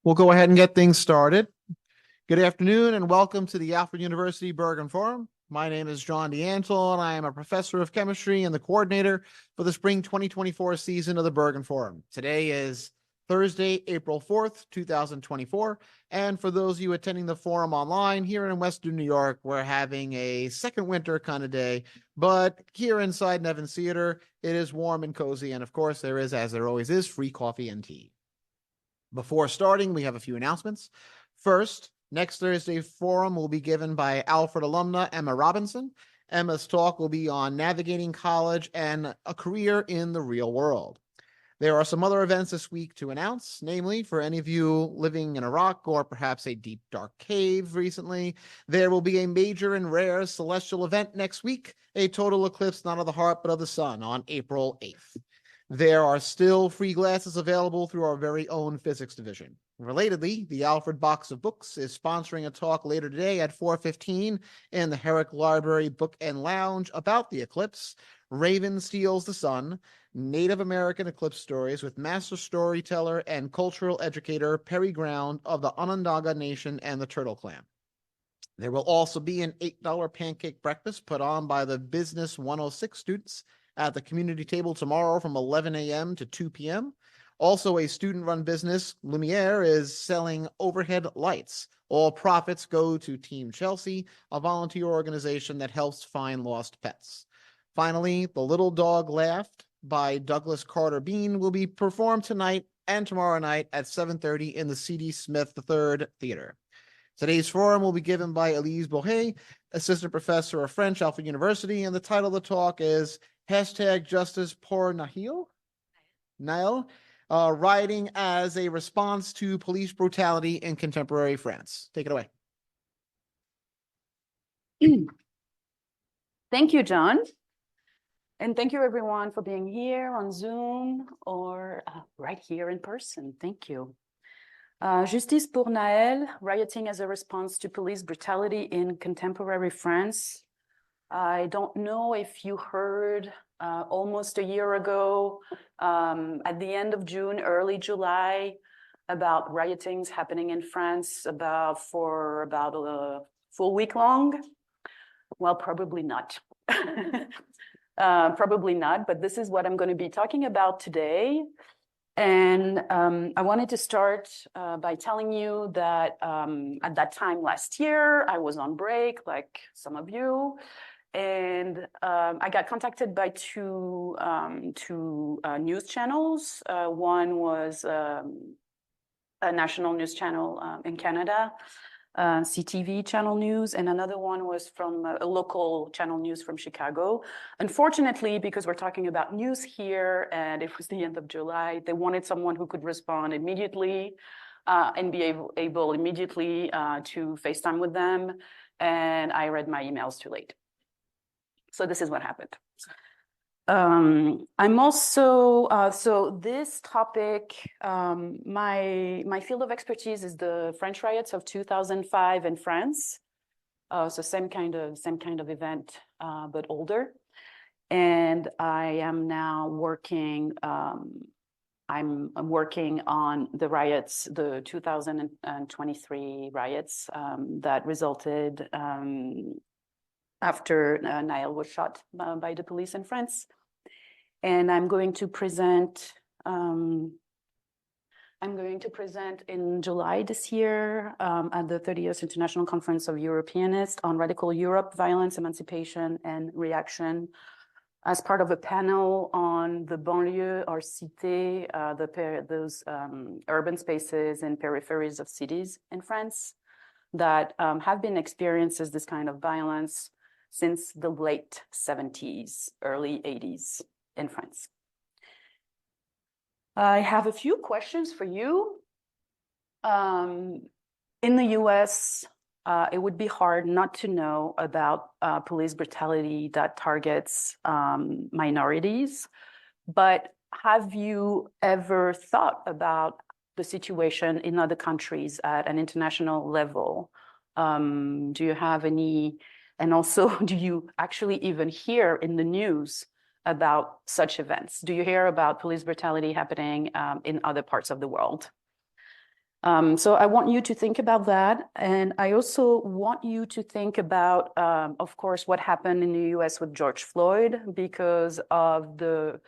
We'll go ahead and get things started. Good afternoon and welcome to the Alfred University Bergren Forum. My name is John DeAngelo and I am a professor of chemistry and the coordinator for the spring 2024 season of the Bergren Forum. Today is Thursday, April 4th, 2024. And for those of you attending the forum online here in Western New York, we're having a second winter kind of day, but here inside Nevins Theater, it is warm and cozy. And of course, there is, as there always is, free coffee and tea. Before starting, we have a few announcements. First, next Thursday forum will be given by Alfred alumna Emma Robinson. Emma's talk will be on navigating college and a career in the real world. There are some other events this week to announce, namely for any of you living in Iraq or perhaps a deep dark cave recently, there will be a major and rare celestial event next week, a total eclipse not of the heart but of the sun on April 8th. There are still free glasses available through our very own physics division. Relatedly, the Alfred Box of Books is sponsoring a talk later today at 4:15 in the Herrick Library Book and Lounge about the eclipse, Raven Steals the Sun, Native American Eclipse Stories with master storyteller and cultural educator Perry Ground of the Onondaga Nation and the Turtle Clan. There will also be an $8 pancake breakfast put on by the Business 106 students at the community table tomorrow from 11 a.m. to 2 p.m. Also, a student-run business, Lumiere, is selling overhead lights. All profits go to Team Chelsea, a volunteer organization that helps find lost pets. Finally, The Little Dog Laughed by Douglas Carter Bean will be performed tonight and tomorrow night at 7:30 in the C.D. Smith III Theater. Today's forum will be given by Elise Bouhet, assistant professor of French, Alfred University, and the title of the talk is #Justice pour Nahel, rioting as a response to police brutality in contemporary France. Take it away. Thank you, John. And thank you, everyone, for being here on Zoom or right here in person. Thank you. Justice pour Nahel, rioting as a response to police brutality in contemporary France. I don't know if you heard almost a year ago, at the end of June, early July, about riotings happening in France for about a full week long. Well, probably not. Probably not, but this is what I'm going to be talking about today. And I wanted to start by telling you that at that time last year, I was on break, like some of you, and I got contacted by two news channels. One was a national news channel in Canada, CTV Channel News, and another one was from a local channel news from Chicago. Unfortunately, because we're talking about news here and it was the end of July, they wanted someone who could respond immediately and be able immediately to FaceTime with them. And I read my emails too late. So this is what happened. I'm also, so this topic, my field of expertise is the French riots of 2005 in France. So same kind of event, but older. And I am now working, I'm working on the riots, the 2023 riots that resulted after Nahel was shot by the police in France. And I'm going to present in July this year at the 30th International Conference of Europeanists on Radical Europe, Violence, Emancipation, and Reaction as part of a panel on the banlieue or cité, those urban spaces and peripheries of cities in France that have been experienced this kind of violence since the late 70s, early 80s in France. I have a few questions for you. In the US, it would be hard not to know about police brutality that targets minorities, but have you ever thought about the situation in other countries at an international level? Do you have any, and also do you actually even hear in the news about such events? Do you hear about police brutality happening in other parts of the world? So I want you to think about that. And I also want you to think about, of course, what happened in the US with George Floyd because of the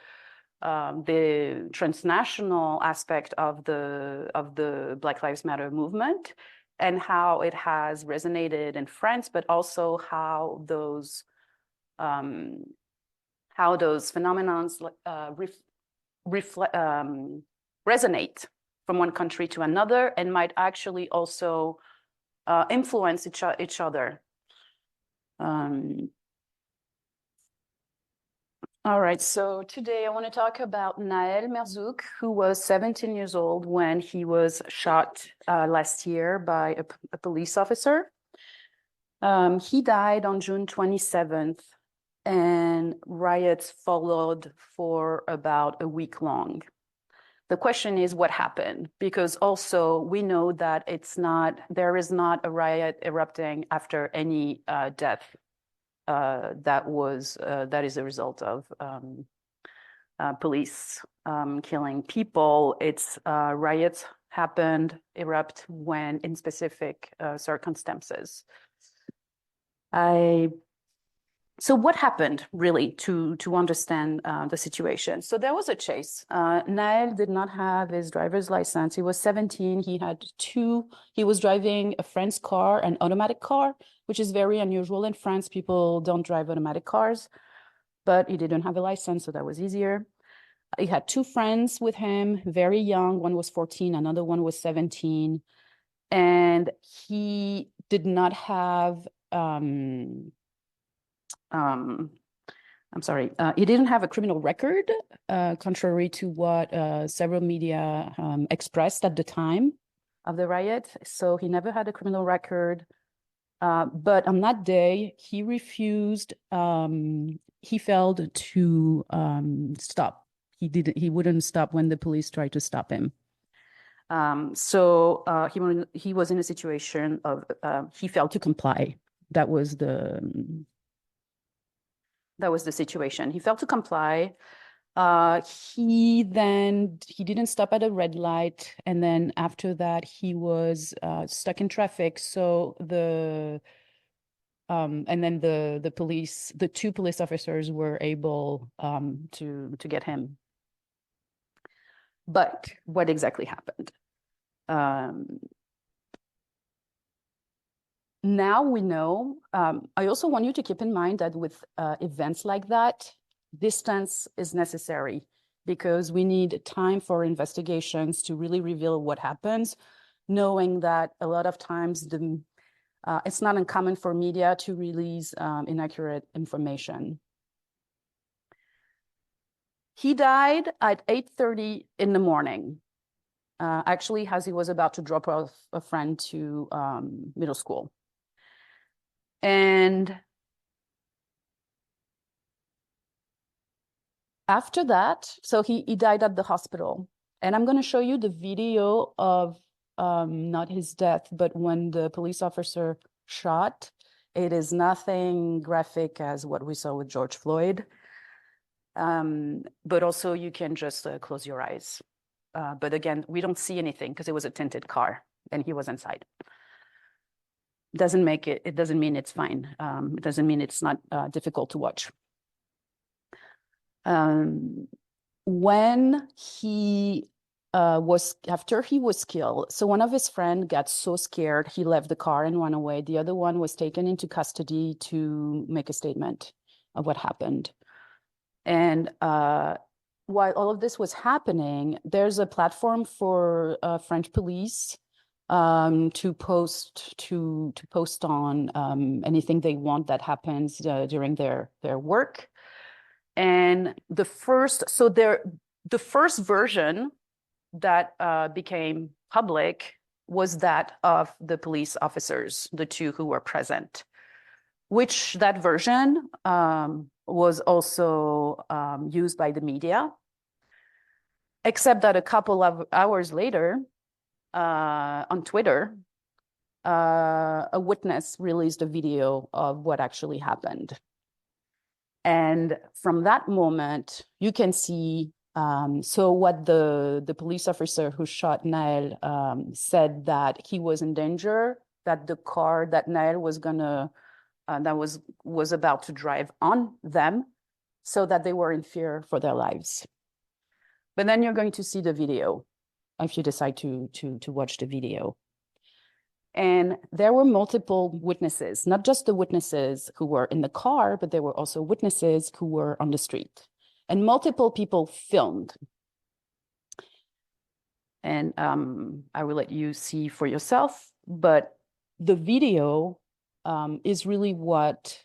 transnational aspect of the Black Lives Matter movement and how it has resonated in France, but also how those phenomena resonate from one country to another and might actually also influence each other. All right, so today I want to talk about Nahel Merzouk, who was 17 years old when he was shot last year by a police officer. He died on June 27th, and riots followed for about a week long. The question is what happened, because also we know that there is not a riot erupting after any death that is a result of police killing people. Riots erupt when in specific circumstances. So what happened really to understand the situation? So there was a chase. Nahel did not have his driver's license. He was 17. He was driving a friend's car, an automatic car, which is very unusual in France. People don't drive automatic cars, but he didn't have a license, so that was easier. He had two friends with him, very young. One was 14, another one was 17. And he did not have he didn't have a criminal record, contrary to what several media expressed at the time of the riot. So he never had a criminal record. But on that day, he refused. He failed to stop. He wouldn't stop when the police tried to stop him. So he was in a situation of he failed to comply. That was the situation. He failed to comply. He didn't stop at a red light, and then after that he was stuck in traffic. So and then the two police officers were able to get him. But what exactly happened? Now we know. I also want you to keep in mind that with events like that, distance is necessary because we need time for investigations to really reveal what happens, knowing that a lot of times it's not uncommon for media to release inaccurate information. He died at 8:30 in the morning, actually, as he was about to drop off a friend to middle school. And after that, so he died at the hospital. And I'm going to show you the video of not his death, but when the police officer shot. It is nothing graphic as what we saw with George Floyd. But also you can just close your eyes. But again, we don't see anything because it was a tinted car and he was inside. It doesn't mean it's fine. It doesn't mean it's not difficult to watch. When he after he was killed, so one of his friends got so scared, he left the car and ran away. The other one was taken into custody to make a statement of what happened. And while all of this was happening, there's a platform for French police to post on anything they want that happens during their work. And the first version that became public was that of the police officers, the two who were present, which that version was also used by the media, except that a couple of hours later, on Twitter, a witness released a video of what actually happened. And from that moment, you can see, so what the police officer who shot Nahel said that he was in danger, that the car that Nahel was gonna, that was about to drive on them, so that they were in fear for their lives. But then you're going to see the video if you decide to watch the video. And there were multiple witnesses, not just the witnesses who were in the car, but there were also witnesses who were on the street. And multiple people filmed. And I will let you see for yourself, but the video is really what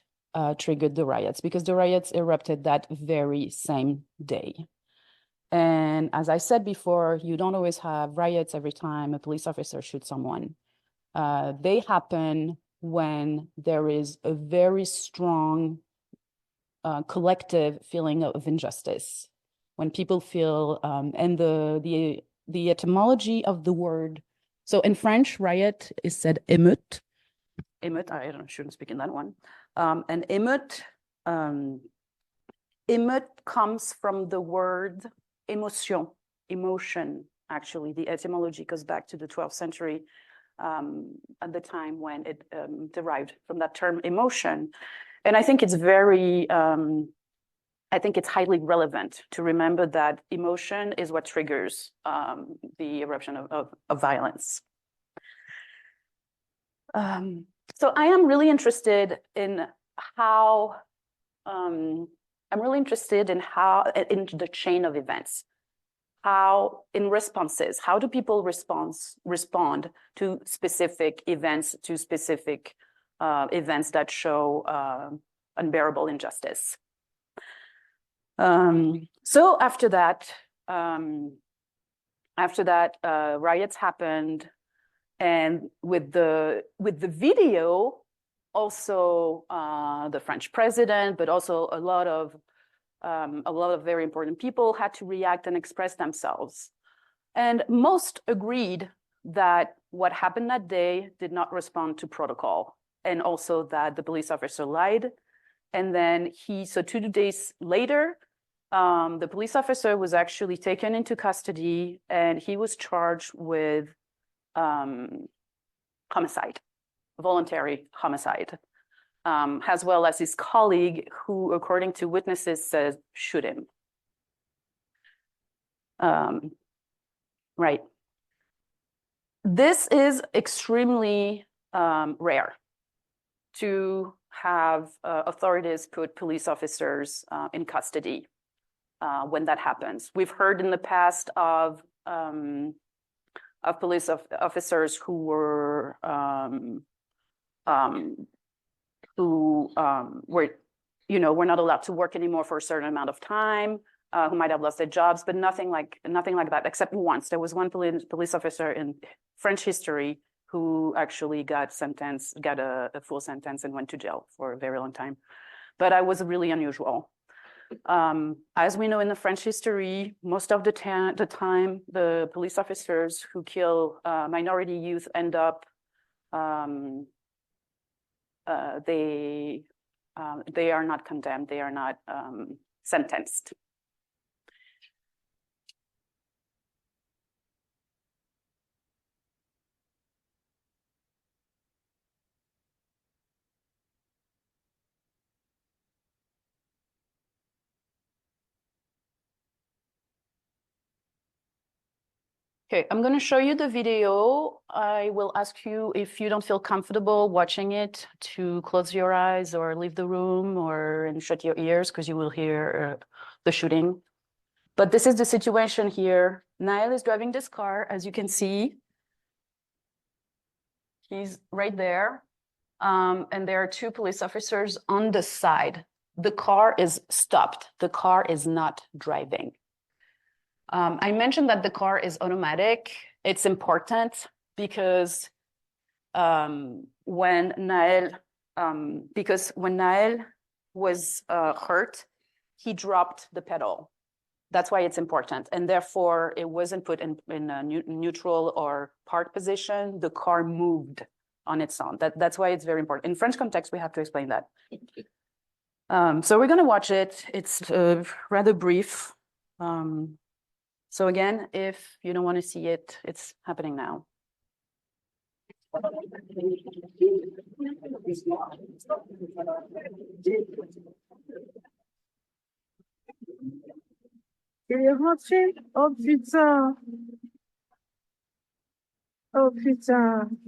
triggered the riots, because the riots erupted that very same day. And as I said before, you don't always have riots every time a police officer shoots someone. They happen when there is a very strong collective feeling of injustice. When people feel, and the etymology of the word, so in French, riot is said émeute. Émeute, I shouldn't speak in that one. And émeute, émeute comes from the word émotion, emotion, actually. The etymology goes back to the 12th century, at the time when it derived from that term emotion. And I think it's very, I think it's highly relevant to remember that emotion is what triggers the eruption of violence. So I am really interested in how, I'm really interested in how, in the chain of events. How, in responses, how do people respond to specific events, to specific events that show unbearable injustice? So after that, riots happened, and with the video, also the French president, but also a lot of very important people had to react and express themselves. And most agreed that what happened that day did not respond to protocol, and also that the police officer lied. And then so 2 days later, the police officer was actually taken into custody, and he was charged with homicide, voluntary homicide. As well as his colleague, who, according to witnesses, says, shoot him. Right. This is extremely rare, to have authorities put police officers in custody when that happens. We've heard in the past of police officers who were were not allowed to work anymore for a certain amount of time, who might have lost their jobs, but nothing like that, except once. There was one police officer in French history who actually got a full sentence and went to jail for a very long time. But that was really unusual. As we know in the French history, most of the time, the police officers who kill minority youth end up they are not condemned, they are not sentenced. Okay, I'm going to show you the video. I will ask you, if you don't feel comfortable watching it, to close your eyes or leave the room and shut your ears, because you will hear the shooting. But this is the situation here. Nahel is driving this car, as you can see. He's right there. And there are 2 police officers on the side. The car is stopped. The car is not driving. I mentioned that the car is automatic. It's important because when Nahel was hurt, he dropped the pedal. That's why it's important. And therefore, it wasn't put in a neutral or park position. The car moved on its own. That's why it's very important. In French context, we have to explain that. So we're going to watch it. It's rather brief. So again, if you don't want to see it, it's happening now. Il est rentré. Oh putain. Oh putain.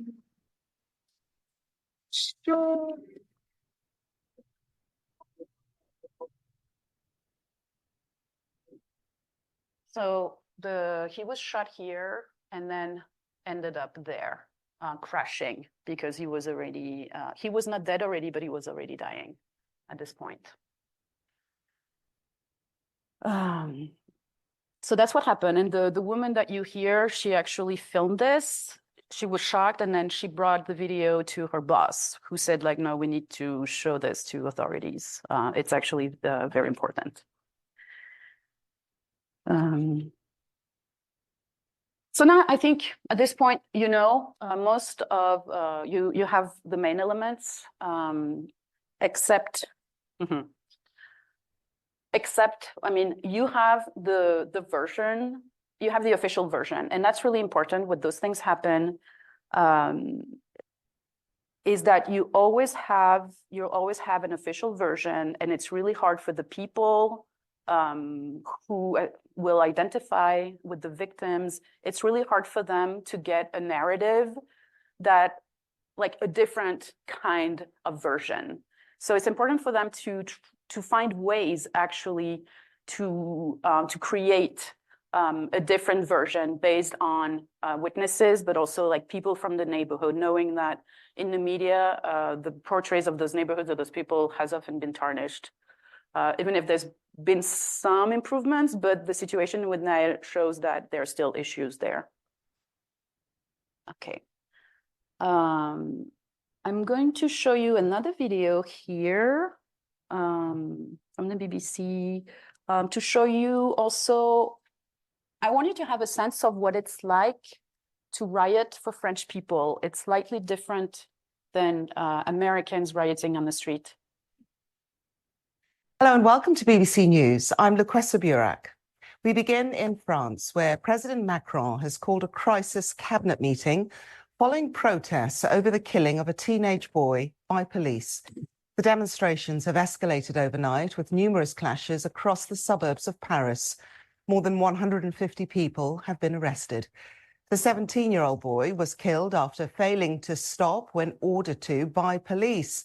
Chaud. So he was shot here and then ended up there, crashing because he was already, he was not dead already, but he was already dying at this point. So that's what happened. And the woman that you hear, she actually filmed this. She was shocked, and then she brought the video to her boss, who said, like, no, we need to show this to authorities. It's actually very important. So now I think at this point, you know, most of you have the main elements, except, I mean, you have the version, you have the official version, and that's really important. When those things happen, is that you always have an official version, and it's really hard for the people who will identify with the victims. It's really hard for them to get a narrative that, like, a different kind of version. So it's important for them to find ways actually to create a different version based on witnesses, but also like people from the neighborhood, knowing that in the media, the portraits of those neighborhoods or those people has often been tarnished. Even if there's been some improvements, but the situation with Nahel shows that there are still issues there. Okay. I'm going to show you another video here from the BBC to show you also, I want you to have a sense of what it's like to riot for French people. It's slightly different than Americans rioting on the street. Hello and welcome to BBC News. I'm Luquessa Burak. We begin in France, where President Macron has called a crisis cabinet meeting following protests over the killing of a teenage boy by police. The demonstrations have escalated overnight with numerous clashes across the suburbs of Paris. More than 150 people have been arrested. The 17-year-old boy was killed after failing to stop when ordered to by police.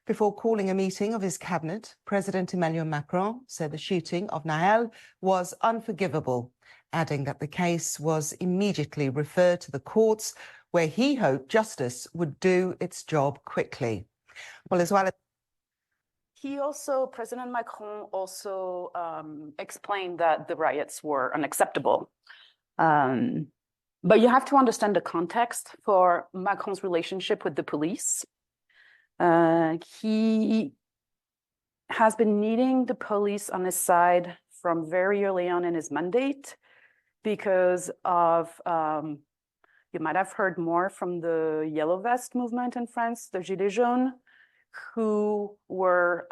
Before calling a meeting of his cabinet, President Emmanuel Macron said the shooting of Nahel was unforgivable, adding that the case was immediately referred to the courts, where he hoped justice would do its job quickly. Well, as well as President Macron also explained that the riots were unacceptable. But you have to understand the context for Macron's relationship with the police. He has been needing the police on his side from very early on in his mandate because of, you might have heard more from the Yellow Vest movement in France, the Gilets jaunes, who were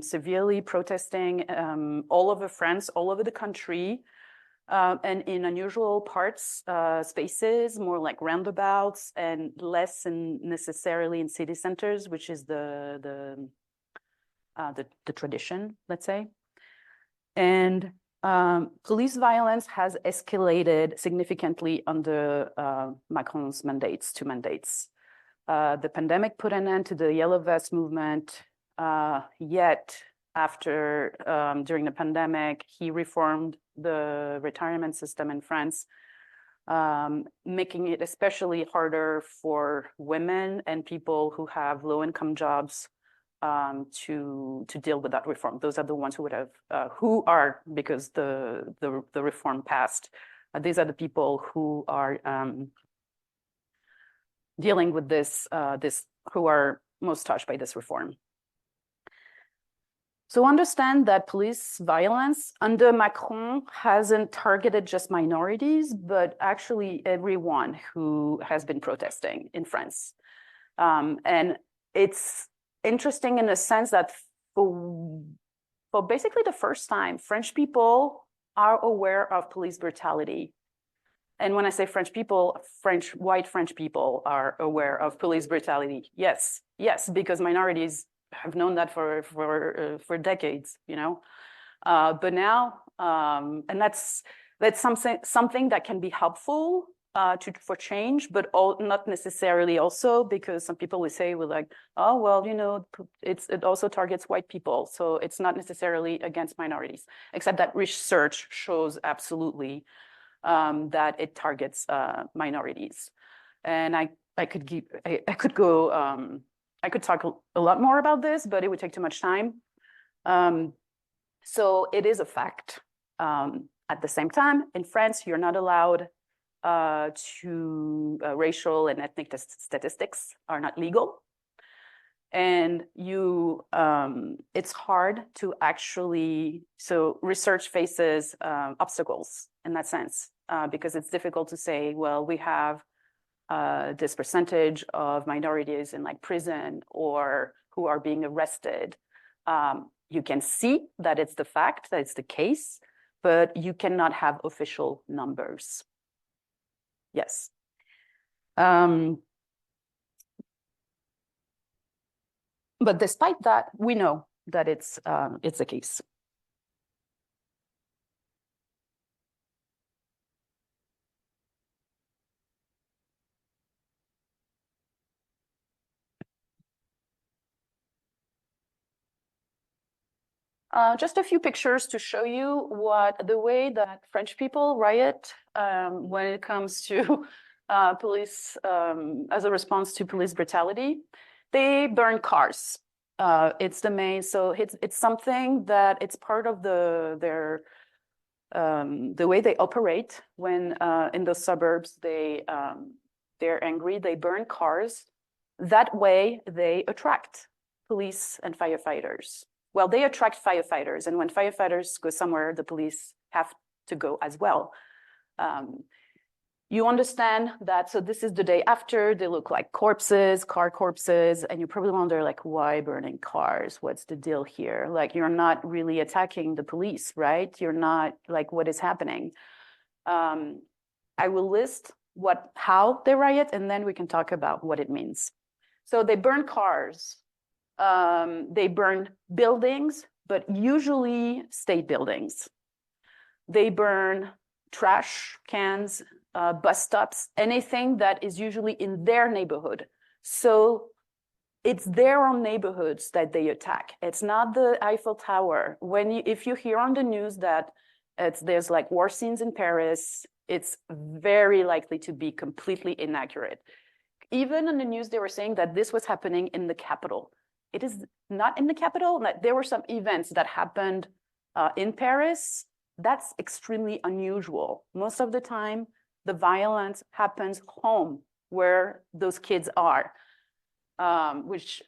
severely protesting all over France, all over the country, and in unusual parts, spaces, more like roundabouts, and less necessarily in city centers, which is the tradition, let's say. And police violence has escalated significantly under Macron's two mandates. The pandemic put an end to the Yellow Vest movement, yet after, during the pandemic, he reformed the retirement system in France, making it especially harder for women and people who have low-income jobs to deal with that reform. Those are the ones who would have, because the reform passed. These are the people who are dealing with this, who are most touched by this reform. So understand that police violence under Macron hasn't targeted just minorities, but actually everyone who has been protesting in France. And it's interesting in the sense that for basically the first time, French people are aware of police brutality. And when I say French people, white French people are aware of police brutality. Yes, because minorities have known that for decades, you know. But now, and that's something that can be helpful for change, but not necessarily also, because some people will say, well, like, oh, well, you know, it also targets white people, so it's not necessarily against minorities, except that research shows absolutely that it targets minorities. And I could talk a lot more about this, but it would take too much time. So it is a fact. At the same time, in France, you're not allowed racial and ethnic statistics are not legal. And it's hard to actually, so research faces obstacles in that sense, because it's difficult to say, well, we have this percentage of minorities in like prison or who are being arrested. You can see that it's the fact, that it's the case, but you cannot have official numbers. Yes. But despite that, we know that it's the case. Just a few pictures to show you the way that French people riot when it comes to police, as a response to police brutality. They burn cars. It's the main, so it's something that it's part of the way they operate when in the suburbs they're angry, they burn cars. That way they attract police and firefighters. Well, they attract firefighters, and when firefighters go somewhere, the police have to go as well. You understand that, so this is the day after, they look like corpses, car corpses, and you probably wonder, like, why burning cars? What's the deal here? Like, you're not really attacking the police, right? You're not, like, what is happening? I will list how they riot, and then we can talk about what it means. So they burn cars, they burn buildings, but usually state buildings. They burn trash cans, bus stops, anything that is usually in their neighborhood. So it's their own neighborhoods that they attack. It's not the Eiffel Tower. If you hear on the news that there's like war scenes in Paris, it's very likely to be completely inaccurate. Even in the news, they were saying that this was happening in the capital. It is not in the capital. There were some events that happened in Paris. That's extremely unusual. Most of the time, the violence happens home where those kids are, which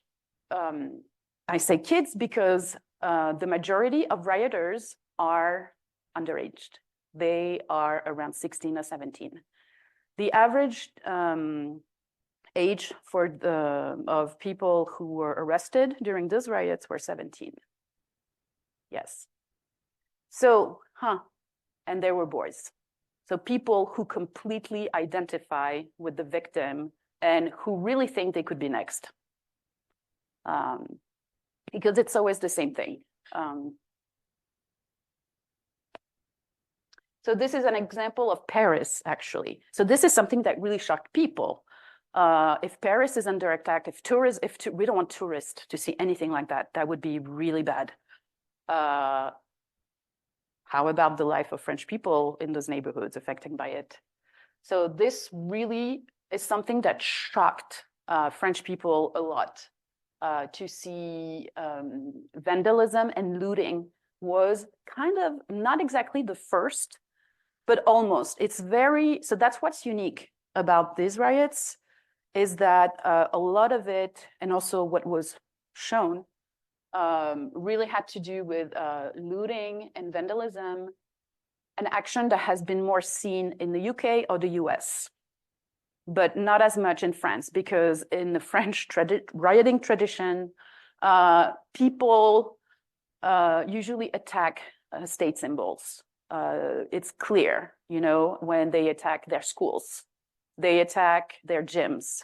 I say kids because the majority of rioters are underaged. They are around 16 or 17. The average age of people who were arrested during those riots were 17. Yes. So, and they were boys. So people who completely identify with the victim and who really think they could be next. Because it's always the same thing. So this is an example of Paris, actually. So this is something that really shocked people. If Paris is under attack, we don't want tourists to see anything like that. That would be really bad. How about the life of French people in those neighborhoods affected by it? So this really is something that shocked French people a lot. To see vandalism and looting was kind of not exactly the first, but almost. So that's what's unique about these riots, is that a lot of it, and also what was shown, really had to do with looting and vandalism, an action that has been more seen in the UK or the US, but not as much in France, because in the French rioting tradition, people usually attack state symbols. It's clear, you know, when they attack their schools, they attack their gyms.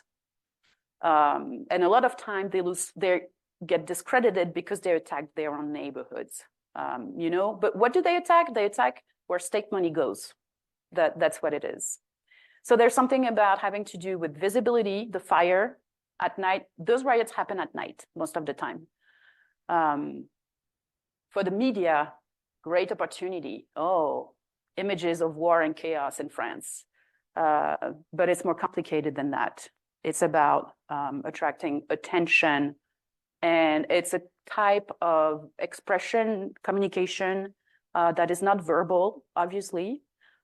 And a lot of time they get discredited because they attack their own neighborhoods, you know, but what do they attack? They attack where state money goes. That's what it is. So there's something about having to do with visibility, the fire at night. Those riots happen at night most of the time. For the media, great opportunity. Oh, images of war and chaos in France. But it's more complicated than that. It's about attracting attention, and it's a type of expression, communication that is not verbal, obviously.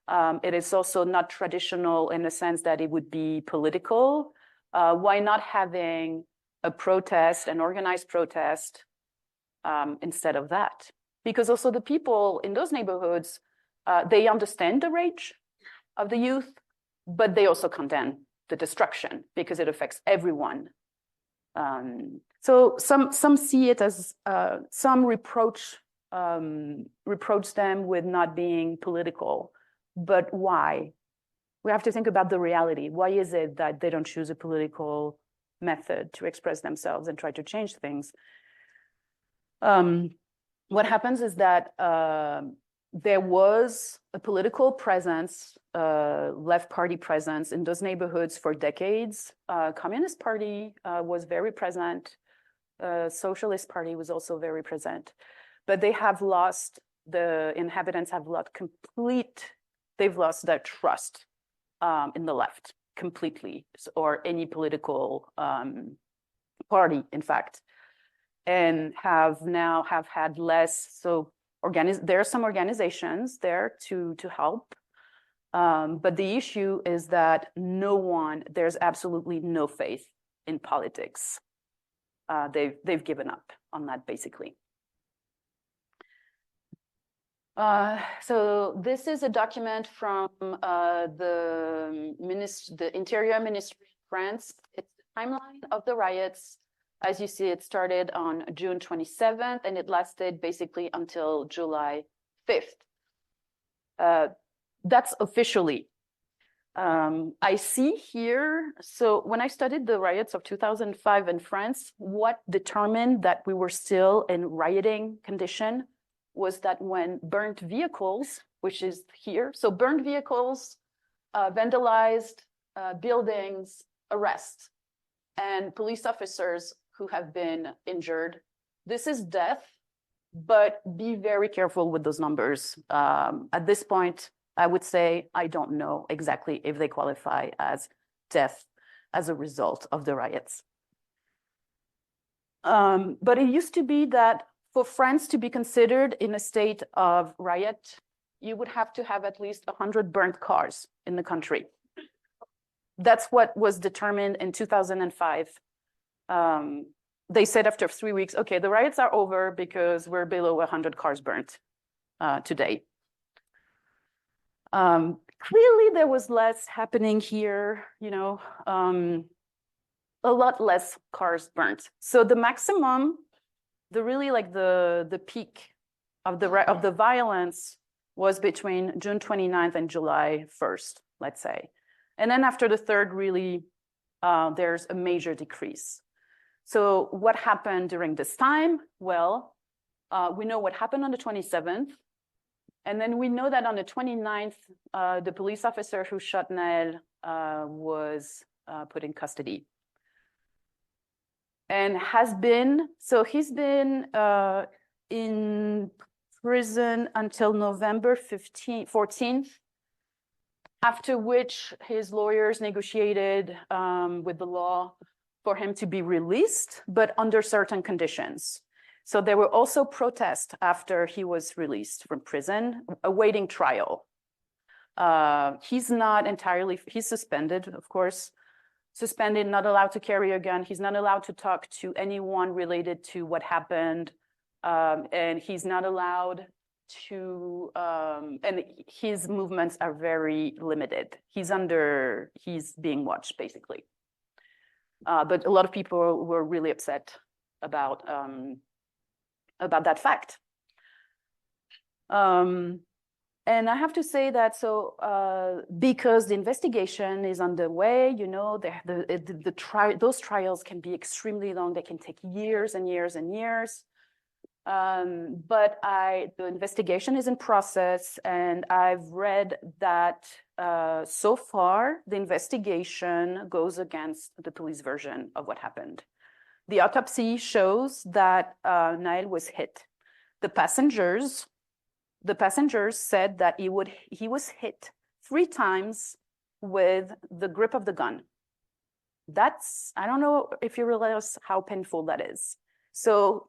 It is also not traditional in the sense that it would be political. Why not having a protest, an organized protest, instead of that? Because also the people in those neighborhoods, they understand the rage of the youth, but they also condemn the destruction because it affects everyone. So some see it as some reproach them with not being political. But why? We have to think about the reality. Why is it that they don't choose a political method to express themselves and try to change things? What happens is that there was a political presence, left party presence in those neighborhoods for decades. Communist Party was very present. Socialist Party was also very present. But they have lost, the inhabitants have lost they've lost their trust in the left completely, or any political party, in fact, and have had less. So there are some organizations there to help, but the issue is that there's absolutely no faith in politics. They've given up on that, basically. So this is a document from the Interior Ministry of France. It's the timeline of the riots. As you see, it started on June 27th, and it lasted basically until July 5th. That's officially. I see here, so when I studied the riots of 2005 in France, what determined that we were still in rioting condition was that when burnt vehicles, which is here, so burnt vehicles, vandalized buildings, arrests, and police officers who have been injured. This is death, but be very careful with those numbers. At this point, I would say I don't know exactly if they qualify as death as a result of the riots. But it used to be that for France to be considered in a state of riot, you would have to have at least 100 burnt cars in the country. That's what was determined in 2005. They said after 3 weeks, okay, the riots are over because we're below 100 cars burnt today. Clearly, there was less happening here, you know, a lot less cars burnt. So the maximum, the peak of the violence was between June 29th and July 1st, let's say. And then after the third, really, there's a major decrease. So what happened during this time? Well, we know what happened on the 27th. And then we know that on the 29th, the police officer who shot Nahel was put in custody. And he's been in prison until November 14th, after which his lawyers negotiated with the law for him to be released, but under certain conditions. So there were also protests after he was released from prison, awaiting trial. He's suspended, of course. Suspended, not allowed to carry a gun. He's not allowed to talk to anyone related to what happened. And he's not allowed to, and his movements are very limited. He's being watched, basically. But a lot of people were really upset about that fact. And I have to say that because the investigation is underway, you know, those trials can be extremely long. They can take years and years and years. But the investigation is in process, and I've read that so far the investigation goes against the police version of what happened. The autopsy shows that Nahel was hit. The passengers said that he was hit 3 times with the grip of the gun. I don't know if you realize how painful that is. So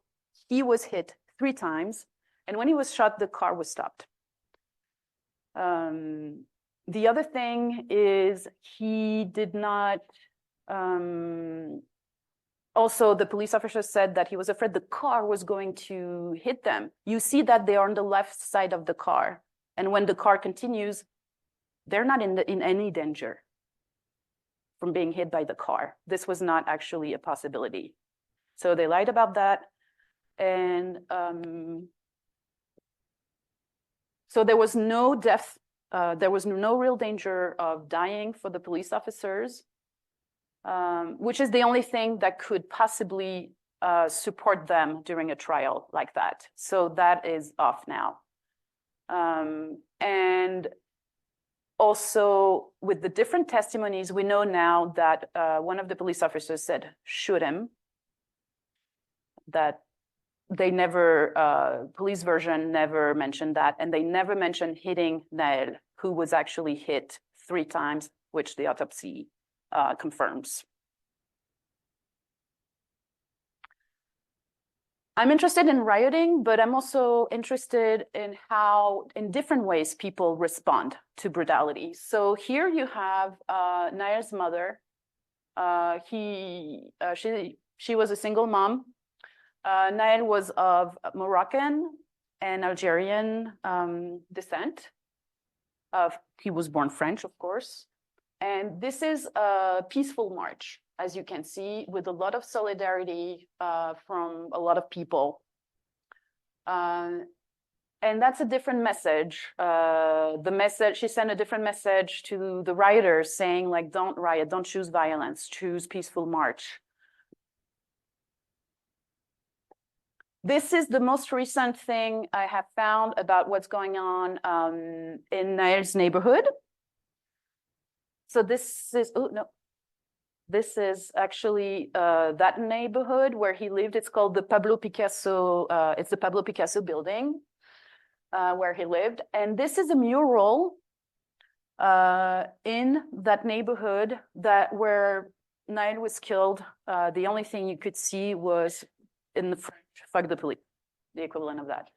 he was hit 3 times, and when he was shot, the car was stopped. The other thing is he did not, also, the police officer said that he was afraid the car was going to hit them. You see that they are on the left side of the car. And when the car continues, they're not in any danger from being hit by the car. This was not actually a possibility. So they lied about that. And so there was no death. There was no real danger of dying for the police officers. Which is the only thing that could possibly support them during a trial like that. So that is off now. And also with the different testimonies, we know now that one of the police officers said, shoot him. That they never, police version never mentioned that. And they never mentioned hitting Nahel, who was actually hit 3 times, which the autopsy confirms. I'm interested in rioting, but I'm also interested in how, in different ways, people respond to brutality. So here you have Nahel's mother. She was a single mom. Nahel was of Moroccan and Algerian descent. He was born French, of course. And this is a peaceful march, as you can see, with a lot of solidarity from a lot of people. And that's a different message. She sent a different message to the rioters saying, like, don't riot, don't choose violence, choose peaceful march. This is the most recent thing I have found about what's going on in Nahel's neighborhood. So this is actually that neighborhood where he lived. It's called the Pablo Picasso. It's the Pablo Picasso building where he lived. And this is a mural in that neighborhood where Nahel was killed. The only thing you could see was in the French, fuck the police, the equivalent of that.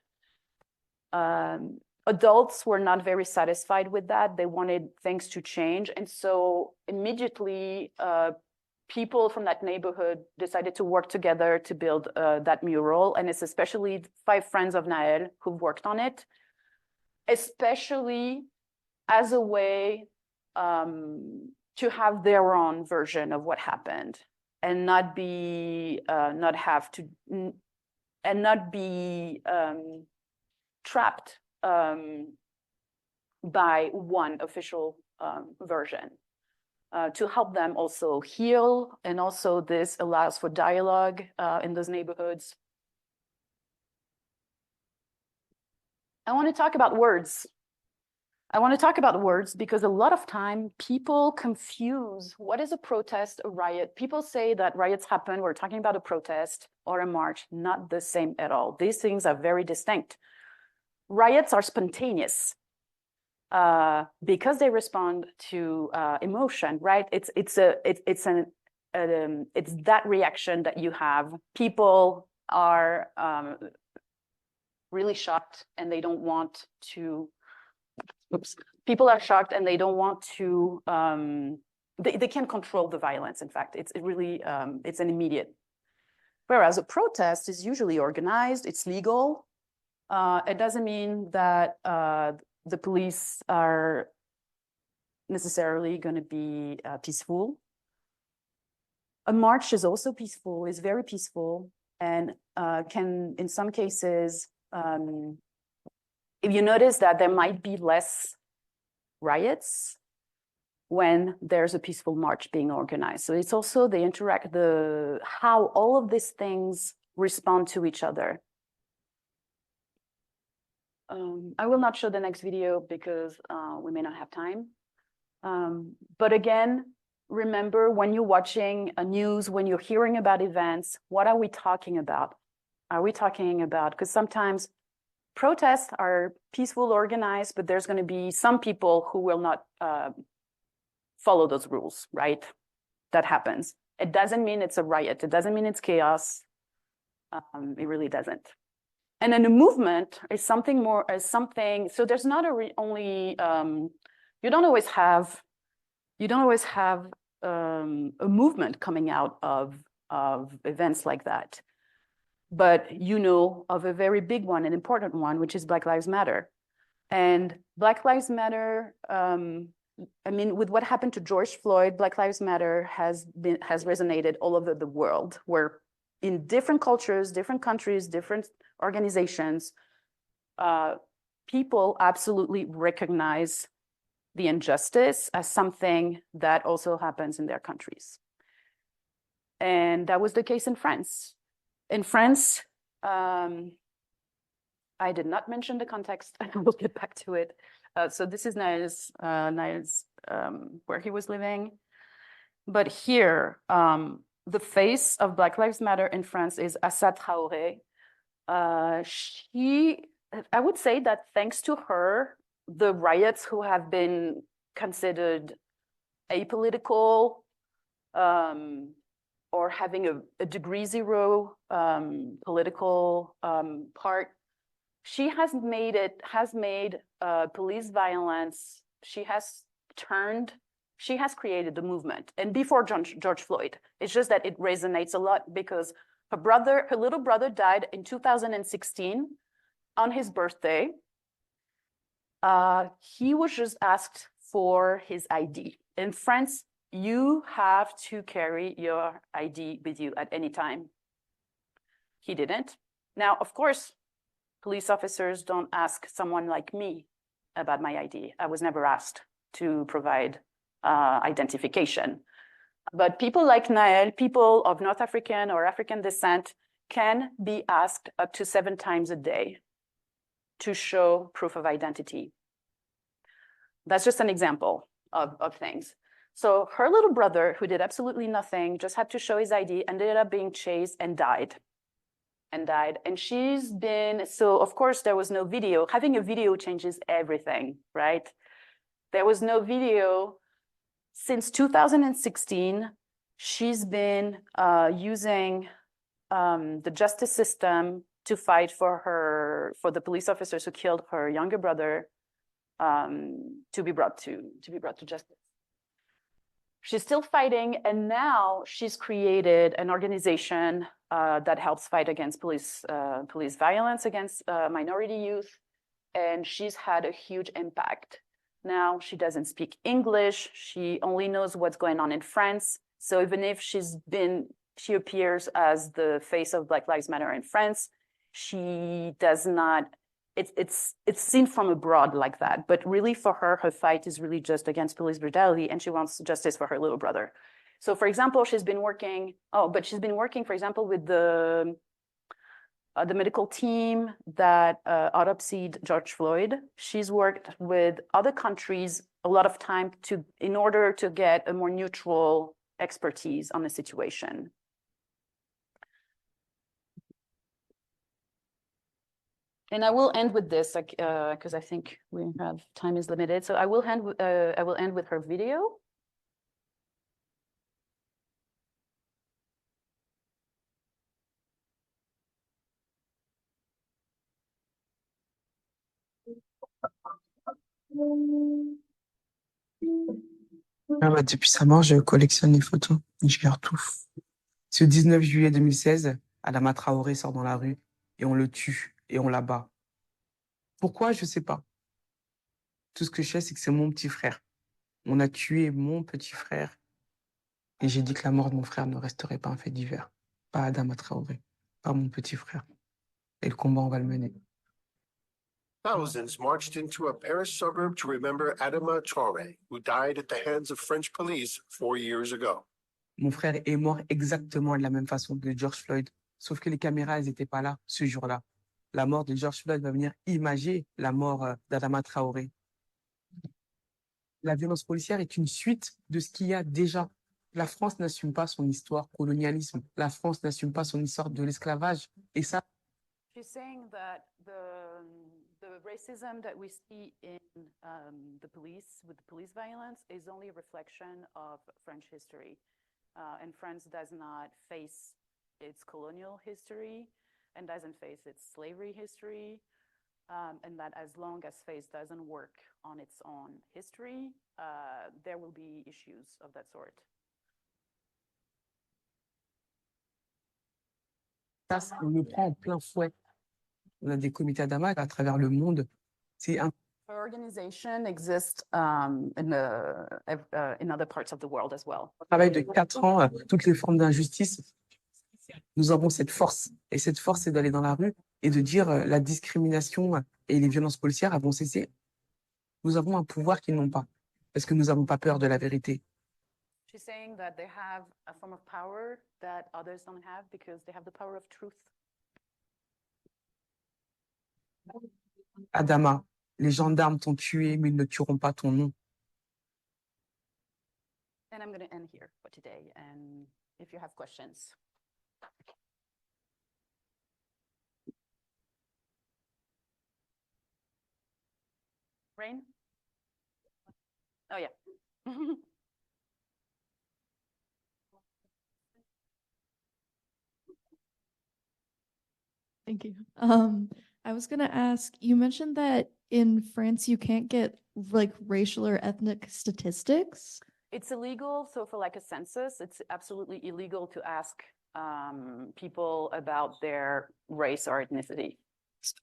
Adults were not very satisfied with that. They wanted things to change. And so immediately, people from that neighborhood decided to work together to build that mural. And it's especially 5 friends of Nahel who've worked on it, especially as a way to have their own version of what happened and not be trapped by one official version, to help them also heal. And also this allows for dialogue in those neighborhoods. I want to talk about words. Because a lot of time people confuse what is a protest, a riot. People say that riots happen, we're talking about a protest or a march, not the same at all. These things are very distinct. Riots are spontaneous because they respond to emotion, right? It's that reaction that you have. People are really shocked and they don't want to. People are shocked and they don't want to. They can't control the violence. In fact, it's an immediate. Whereas a protest is usually organized. It's legal. It doesn't mean that the police are necessarily going to be peaceful. A march is also peaceful, is very peaceful, and can, in some cases, if you notice that there might be less riots when there's a peaceful march being organized. So it's also how all of these things respond to each other. I will not show the next video because we may not have time. But again, remember when you're watching a news, when you're hearing about events, what are we talking about? Are we talking about, because sometimes protests are peaceful, organized, but there's going to be some people who will not follow those rules, right? That happens. It doesn't mean it's a riot. It doesn't mean it's chaos. It really doesn't. And then a movement is something more, so there's not only, you don't always have a movement coming out of events like that. But you know of a very big one, an important one, which is Black Lives Matter. And Black Lives Matter, I mean, with what happened to George Floyd, Black Lives Matter has resonated all over the world, where in different cultures, different countries, different organizations, people absolutely recognize the injustice as something that also happens in their countries. And that was the case in France. In France, I did not mention the context. I will get back to it. So this is Nahel's where he was living. But here, the face of Black Lives Matter in France is Assa Traoré. I would say that thanks to her, the riots who have been considered apolitical, or having a degree zero political part, she has made police violence, she has created the movement. And before George Floyd, it's just that it resonates a lot because her little brother died in 2016 on his birthday. He was just asked for his ID. In France, you have to carry your ID with you at any time. He didn't. Now, of course, police officers don't ask someone like me about my ID. I was never asked to provide identification. But people like Nahel, people of North African or African descent, can be asked up to 7 times a day to show proof of identity. That's just an example of things. So her little brother, who did absolutely nothing, just had to show his ID, ended up being chased and died. And she's been, so of course there was no video. Having a video changes everything, right? There was no video. Since 2016, she's been using the justice system to fight for the police officers who killed her younger brother to be brought to justice. She's still fighting, and now she's created an organization that helps fight against police violence against minority youth, and she's had a huge impact. Now she doesn't speak English. She only knows what's going on in France. So even if she appears as the face of Black Lives Matter in France, she does not, it's seen from abroad like that. But really for her fight is really just against police brutality, and she wants justice for her little brother. So for example, she's been working, for example, with the medical team that autopsied George Floyd. She's worked with other countries a lot of time in order to get a more neutral expertise on the situation. And I will end with this, because I think time is limited. So I will end with her video. Ah bah, depuis sa mort, je collectionne les photos. Je garde tout. Ce 19 juillet 2016, Adama Traoré sort dans la rue et on le tue et on l'abat. Pourquoi? Je sais pas. Tout ce que je sais, c'est que c'est mon petit frère. On a tué mon petit frère. Et j'ai dit que la mort de mon frère ne resterait pas un fait divers. Pas Adama Traoré, pas mon petit frère. Et le combat, on va le mener. Thousands marched into a Paris suburb to remember Adama Traoré, who died at the hands of French police 4 years ago. Mon frère est mort exactement de la même façon que George Floyd, sauf que les caméras, elles n'étaient pas là ce jour-là. La mort de George Floyd va venir imager la mort d'Adama Traoré. La violence policière est une suite de ce qu'il y a déjà. La France n'assume pas son histoire colonialisme. La France n'assume pas son histoire de l'esclavage. Et ça, She's saying that the racism that we see in the police, with the police violence, is only a reflection of French history. And France does not face its colonial history and doesn't face its slavery history. And that as long as FACE doesn't work on its own history, there will be issues of that sort. ça, on le prend en plein fouet. On a des comités Adama à travers le monde. C'est un Her organization exists in other parts of the world as well. travail de 4 ans, toutes les formes d'injustice. Nous avons cette force. Et cette force, c'est d'aller dans la rue et de dire la discrimination et les violences policières vont cesser. Nous avons un pouvoir qu'ils n'ont pas. Parce que nous n'avons pas peur de la vérité. She's saying that they have a form of power that others don't have because they have the power of truth. Adama, les gendarmes t'ont tué, mais ils ne tueront pas ton nom. And I'm going to end here for today. And if you have questions. Rain? Oh, yeah. Thank you. I was gonna ask, you mentioned that in France you can't get like racial or ethnic statistics. It's illegal. So for like a census, it's absolutely illegal to ask people about their race or ethnicity.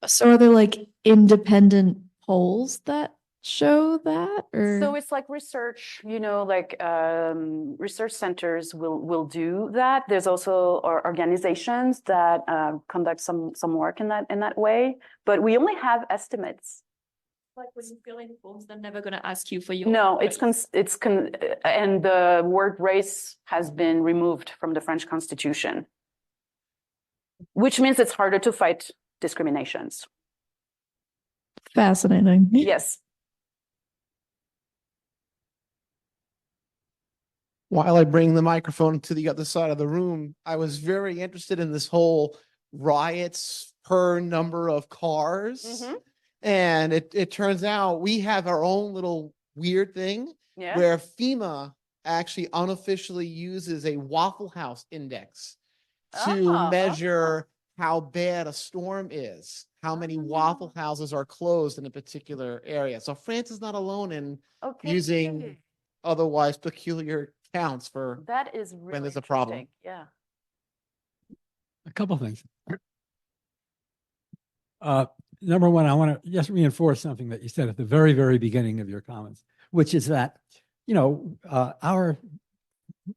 So are there like independent polls that show that, or? So it's like research, like research centers will do that. There's also organizations that conduct some work in that way, but we only have estimates. Like when you fill in forms, they're never going to ask you for your. No, race. and the word race has been removed from the French Constitution, which means it's harder to fight discriminations. Fascinating. Yes. While I bring the microphone to the other side of the room, I was very interested in this whole riots per number of cars. Mhm. And it turns out we have our own little weird thing Yeah. where FEMA actually unofficially uses a Waffle House index to Oh, measure how bad a storm is, how many Waffle Oh. Houses are closed in a particular area. So France is not alone in Okay. using otherwise peculiar counts for That is really there's a problem. interesting. Yeah. A couple things. Number one, I want to just reinforce something that you said at the very, very beginning of your comments, which is that,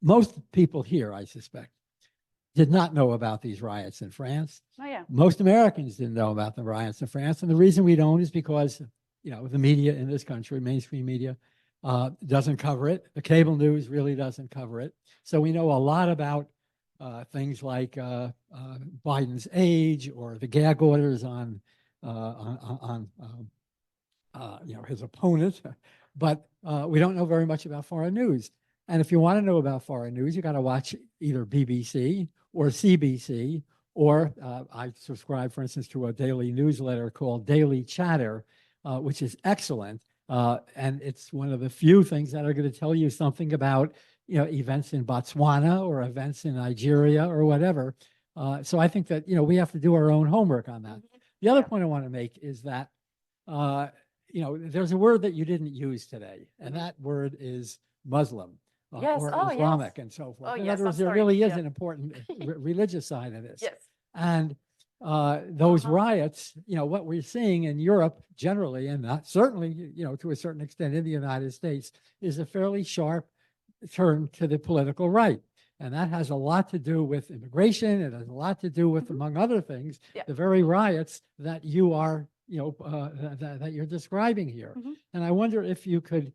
most people here, I suspect, did not know about these riots in France. Oh, yeah. Most Americans didn't know about the riots in France. And the reason we don't is because, the media in this country, mainstream media, doesn't cover it. The cable news really doesn't cover it. So we know a lot about things like Biden's age or the gag orders on his opponent, but we don't know very much about foreign news. And if you want to know about foreign news, you got to watch either BBC or CBC, or I subscribe, for instance, to a daily newsletter called Daily Chatter, which is excellent. And it's one of the few things that are going to tell you something about, events in Botswana or events in Nigeria or whatever. So I think that, we have to do our own homework on that. The other point I want to make is that, there's a word that you didn't use today, and that word is Muslim Yes. or Oh, yes. Islamic and so forth. Oh, In yes, other I'm words, there sorry. really is Yeah. an important religious side of this. Yes. And those Uh-huh. riots, what we're seeing in Europe generally, and not certainly, to a certain extent in the United States, is a fairly sharp turn to the political right. And that has a lot to do with immigration. It has a lot to do with, among other things, Yeah. the very riots that you are that you're describing here. Mhm. And I wonder if you could,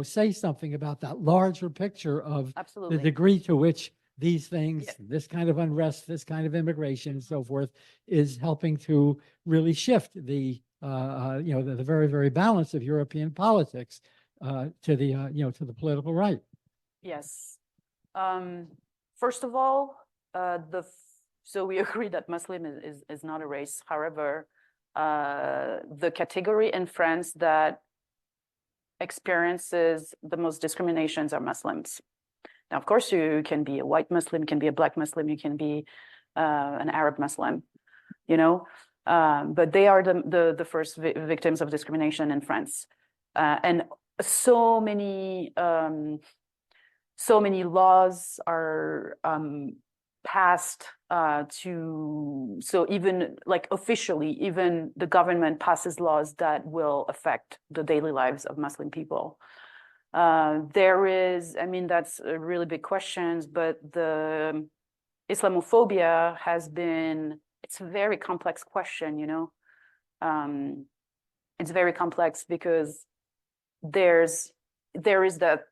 say something about that larger picture of the Absolutely. degree to which these things, Yeah. this kind of unrest, this kind of immigration and so forth is helping to really shift the very, very balance of European politics to the political right. Yes. First of all, so we agree that Muslim is not a race. However, the category in France that experiences the most discriminations are Muslims. Now, of course, you can be a white Muslim, you can be a black Muslim, you can be an Arab Muslim, but they are the first victims of discrimination in France. And so many laws are passed so even like officially, even the government passes laws that will affect the daily lives of Muslim people. That's a really big question, but the Islamophobia it's a very complex question, it's very complex because there is that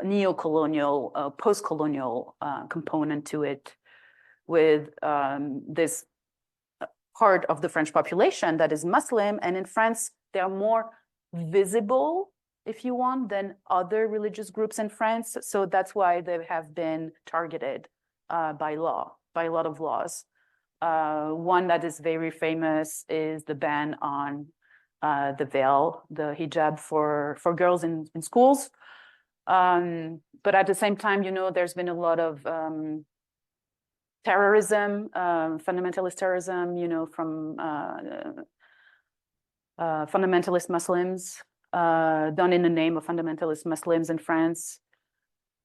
neo-colonial, post-colonial component to it with this part of the French population that is Muslim. And in France, they are more visible, if you want, than other religious groups in France. So that's why they have been targeted by law, by a lot of laws. One that is very famous is the ban on the veil, the hijab for girls in schools. But at the same time, there's been a lot of terrorism, fundamentalist terrorism, from fundamentalist Muslims, done in the name of fundamentalist Muslims in France.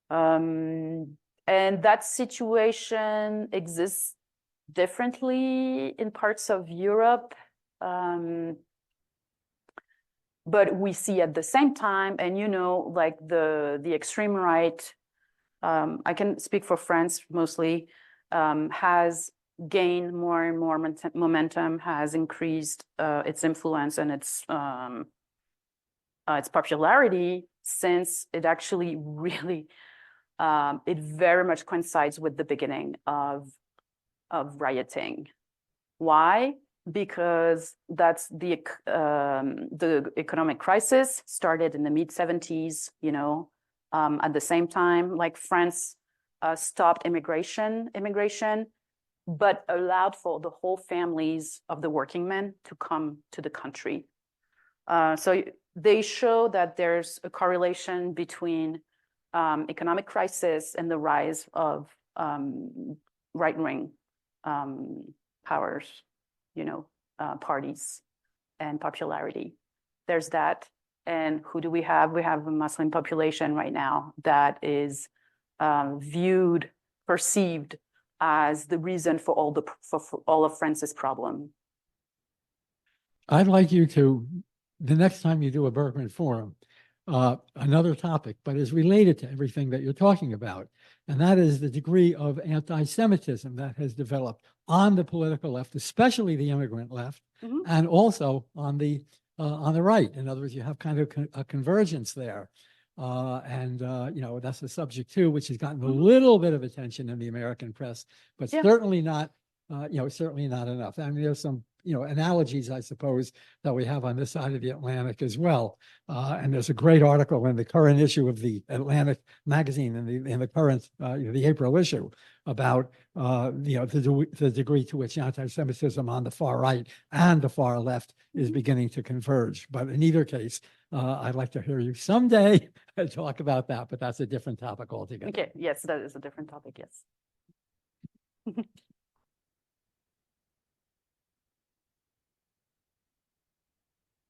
And that situation exists differently in parts of Europe. But we see at the same time, and like the extreme right, I can speak for France mostly, has gained more and more momentum, has increased its influence and its popularity, since it actually really, it very much coincides with the beginning of rioting. Why? Because that's the economic crisis started in the mid-70s, at the same time, like France stopped immigration, but allowed for the whole families of the working men to come to the country. So they show that there's a correlation between economic crisis and the rise of right-wing powers, parties and popularity. There's that. And who do we have? We have a Muslim population right now that is perceived as the reason for all of France's problem. I'd like you to, the next time you do a Bergren Forum, another topic, but is related to everything that you're talking about. And that is the degree of anti-Semitism that has developed on the political left, especially the immigrant left, and also on the right. In other words, you have kind of a convergence there. That's a subject too, which has gotten a little bit of attention in the American press, but certainly not enough. I mean, there's some, analogies, I suppose, that we have on this side of the Atlantic as well. And there's a great article in the current issue of the Atlantic magazine in the current, the April issue about, the degree to which anti-Semitism on the far right and the far left is beginning to converge. But in either case, I'd like to hear you someday talk about that, but that's a different topic altogether. Okay, yes, that is a different topic, yes.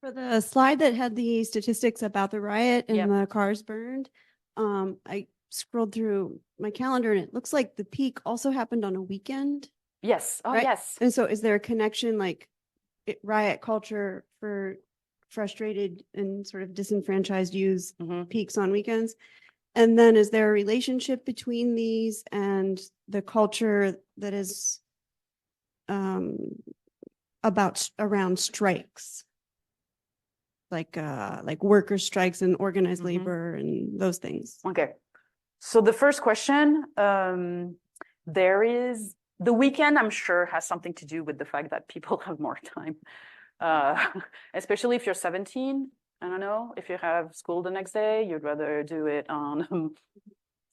For the slide that had the statistics about the riot and the cars burned, I scrolled through my calendar and it looks like the peak also happened on a weekend. Yes. Oh, right? yes. And so is there a connection, like riot culture for frustrated and sort of disenfranchised youth peaks on weekends? And then is there a relationship between these and the culture that is about around strikes, like worker strikes and organized Mhm. labor and those things. Okay. So the first question, there is the weekend, I'm sure, has something to do with the fact that people have more time, especially if you're 17. I don't know, if you have school the next day, you'd rather do it on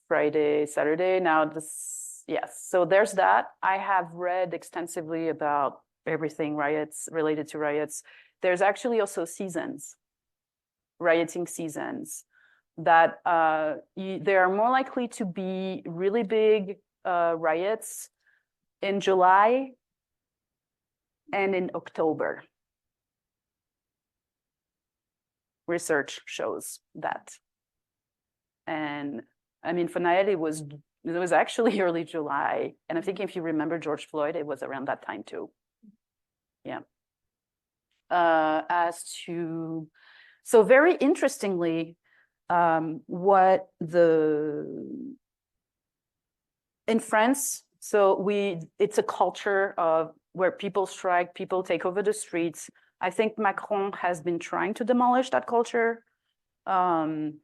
Friday, Saturday. Now this, yes. So there's that. I have read extensively about everything riots, related to riots. There's actually also seasons, rioting seasons, that they are more likely to be really big riots in July and in October. Research shows that. And I mean, for Nahel, it was actually early July. And I'm thinking, if you remember George Floyd, it was around that time too. Yeah. So very interestingly, in France, so it's a culture of where people strike, people take over the streets. I think Macron has been trying to demolish that culture. And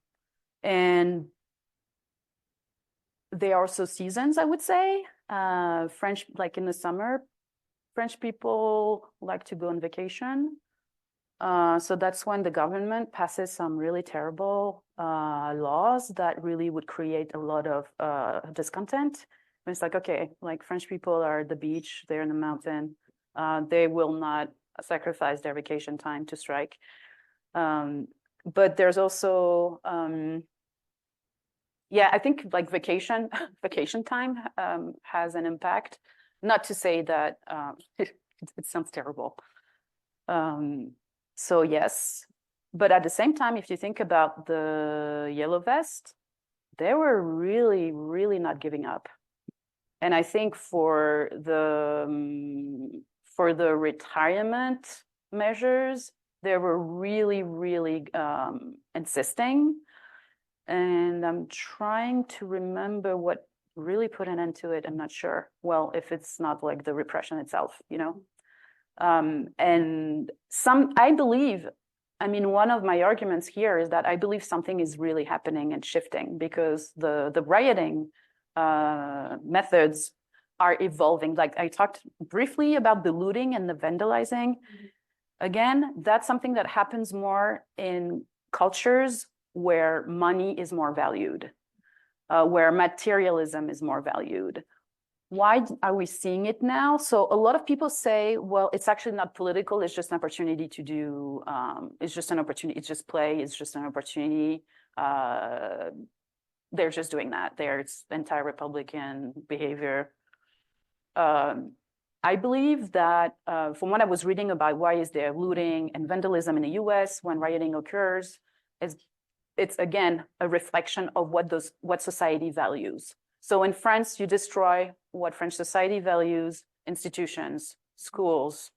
there are also seasons, I would say. French, like in the summer, French people like to go on vacation. So that's when the government passes some really terrible laws that really would create a lot of discontent. And it's like, okay, like French people are at the beach, they're in the mountain. They will not sacrifice their vacation time to strike. But there's also, yeah, I think like vacation time has an impact. Not to say that it sounds terrible. So yes, but at the same time, if you think about the Yellow Vest, they were really, really not giving up. And I think for the retirement measures, they were really, really insisting. And I'm trying to remember what really put an end to it. I'm not sure. Well, if it's not like the repression itself, you know. And I believe, I mean, one of my arguments here is that I believe something is really happening and shifting, because the rioting methods are evolving. Like I talked briefly about the looting and the vandalizing. Again, that's something that happens more in cultures where money is more valued, where materialism is more valued. Why are we seeing it now? So a lot of people say, well, it's actually not political. It's just an opportunity to do, it's just an opportunity. It's just play. It's just an opportunity. They're just doing that. There's anti-Republican behavior. I believe that from what I was reading about why is there looting and vandalism in the US when rioting occurs, it's again, a reflection of what society values. So in France, you destroy what French society values, institutions, schools,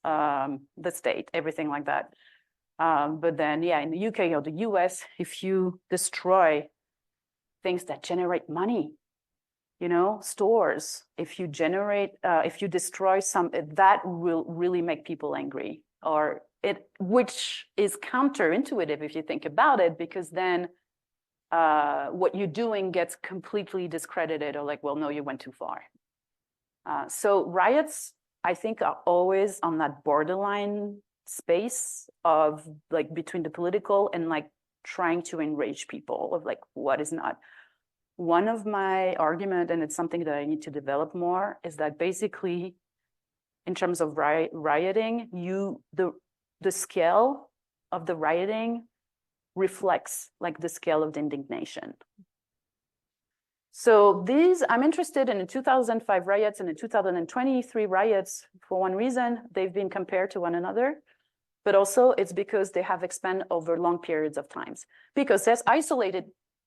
the state, everything like that. But then, yeah, in the UK or the US, if you destroy things that generate money, you know, stores, if you destroy some, that will really make people angry, which is counterintuitive if you think about it, because then what you're doing gets completely discredited, or like, well, no, you went too far. So riots, I think, are always on that borderline space of like between the political and like trying to enrage people of like what is not. One of my argument, and it's something that I need to develop more, is that basically in terms of rioting, the scale of the rioting reflects like the scale of the indignation. So I'm interested in the 2005 riots and the 2023 riots for one reason. They've been compared to one another, but also it's because they have expanded over long periods of times. Because there's isolated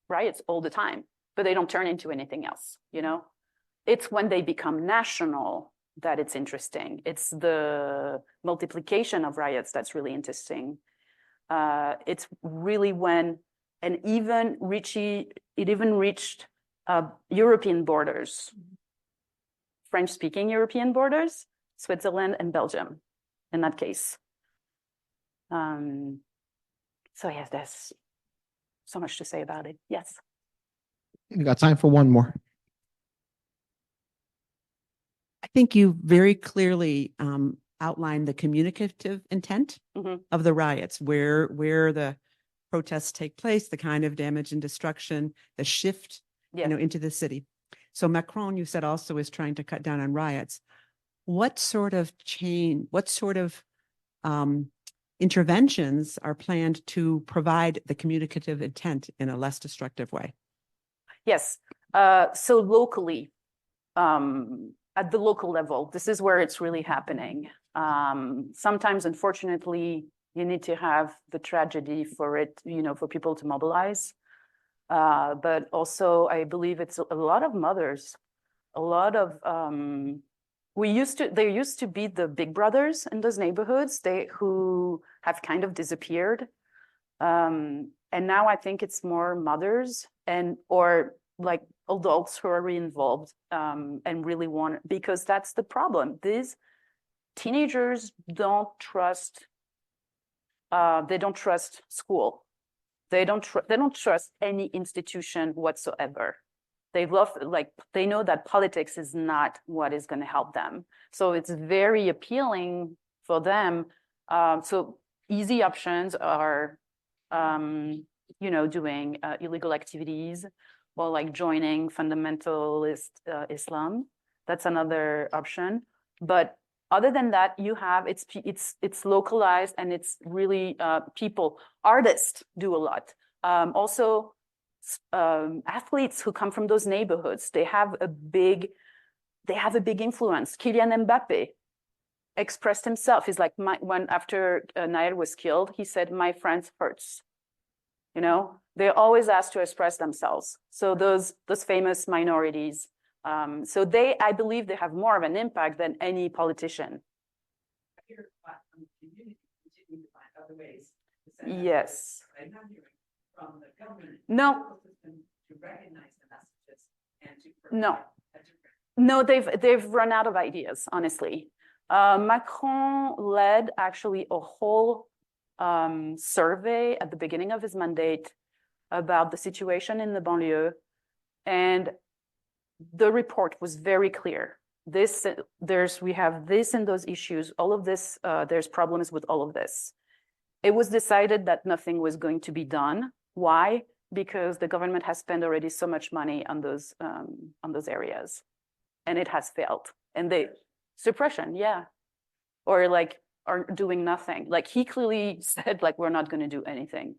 riots all the time, but they don't turn into anything else, you know? It's when they become national that it's interesting. It's the multiplication of riots that's really interesting. It's really when, it even reached European borders, French-speaking European borders, Switzerland and Belgium. in that case. So yes, there's so much to say about it. Yes. We got time for one more. I think you very clearly outlined the communicative intent Mhm. of the riots, where the protests take place, the kind of damage and destruction, the shift, Yes. into the city. So Macron, you said, also is trying to cut down on riots. What sort of interventions are planned to provide the communicative intent in a less destructive way? Yes. So locally, at the local level, this is where it's really happening. Sometimes, unfortunately, you need to have the tragedy for it, for people to mobilize. But also, I believe it's a lot of mothers, a lot of there used to be the big brothers in those neighborhoods, who have kind of disappeared. And now I think it's more mothers or like adults who are involved and really want, because that's the problem. These teenagers don't trust. They don't trust school. They don't trust any institution whatsoever. They know that politics is not what is going to help them. So it's very appealing for them. So easy options are, doing illegal activities, or like joining fundamentalist Islam. That's another option. But other than that, it's localized, and it's really artists do a lot. Also, athletes who come from those neighborhoods, they have a big influence. Kylian Mbappe expressed himself. He's like, when after Nahel was killed, he said, "My France hurts." They're always asked to express themselves. So those famous minorities. So I believe they have more of an impact than any politician. Yes. No. No, they've run out of ideas, honestly. Macron led actually a whole survey at the beginning of his mandate about the situation in the banlieue, and the report was very clear. We have this and those issues, all of this, there's problems with all of this. It was decided that nothing was going to be done. Why? Because the government has spent already so much money on those areas, and it has failed. And suppression, yeah, or are doing nothing. Like he clearly said, we're not going to do anything.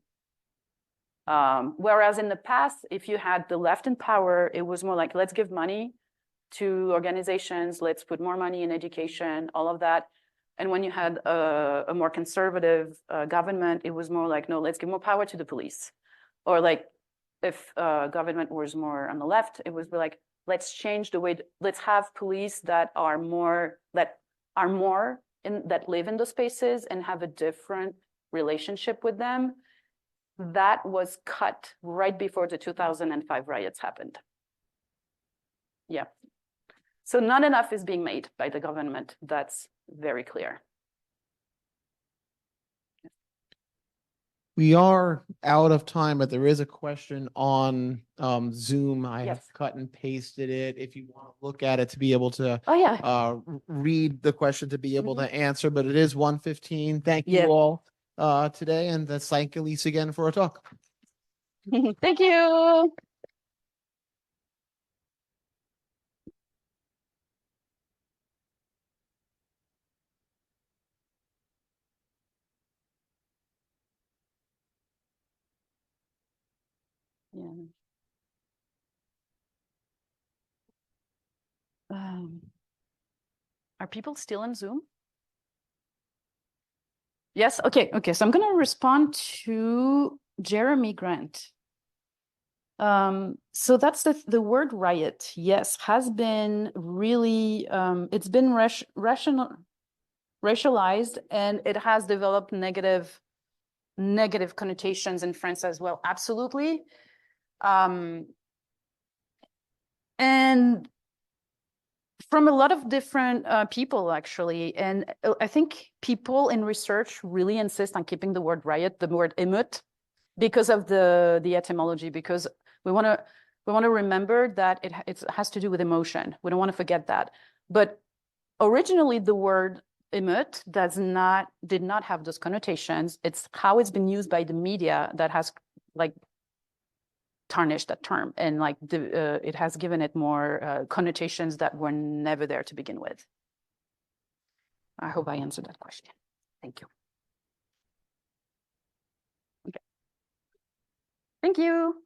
Whereas in the past, if you had the left in power, it was more like, let's give money to organizations, let's put more money in education, all of that. And when you had a more conservative government, it was more like, no, let's give more power to the police. Or if government was more on the left, it was like, let's change the way, let's have police that live in those spaces and have a different relationship with them. That was cut right before the 2005 riots happened. Yeah. So not enough is being made by the government. That's very clear. We are out of time, but there is a question on Zoom. I have cut and pasted it. If you want to look at it to be able to read the question to be able to answer, but it is 1:15. Thank you all today, and let's thank Elise again for a talk. Thank you. Yeah. Are people still in Zoom? Yes. Okay. So I'm going to respond to Jeremy Grant. So that's the word riot. Yes, has been really it's been racialized, and it has developed negative connotations in France as well. Absolutely. And from a lot of different people, actually. And I think people in research really insist on keeping the word riot, the word émeute, because of the etymology, because we want to remember that it has to do with emotion. We don't want to forget that. But originally, the word émeute did not have those connotations. It's how it's been used by the media that has like tarnished that term, and like it has given it more connotations that were never there to begin with. I hope I answered that question. Thank you. Okay. Thank you.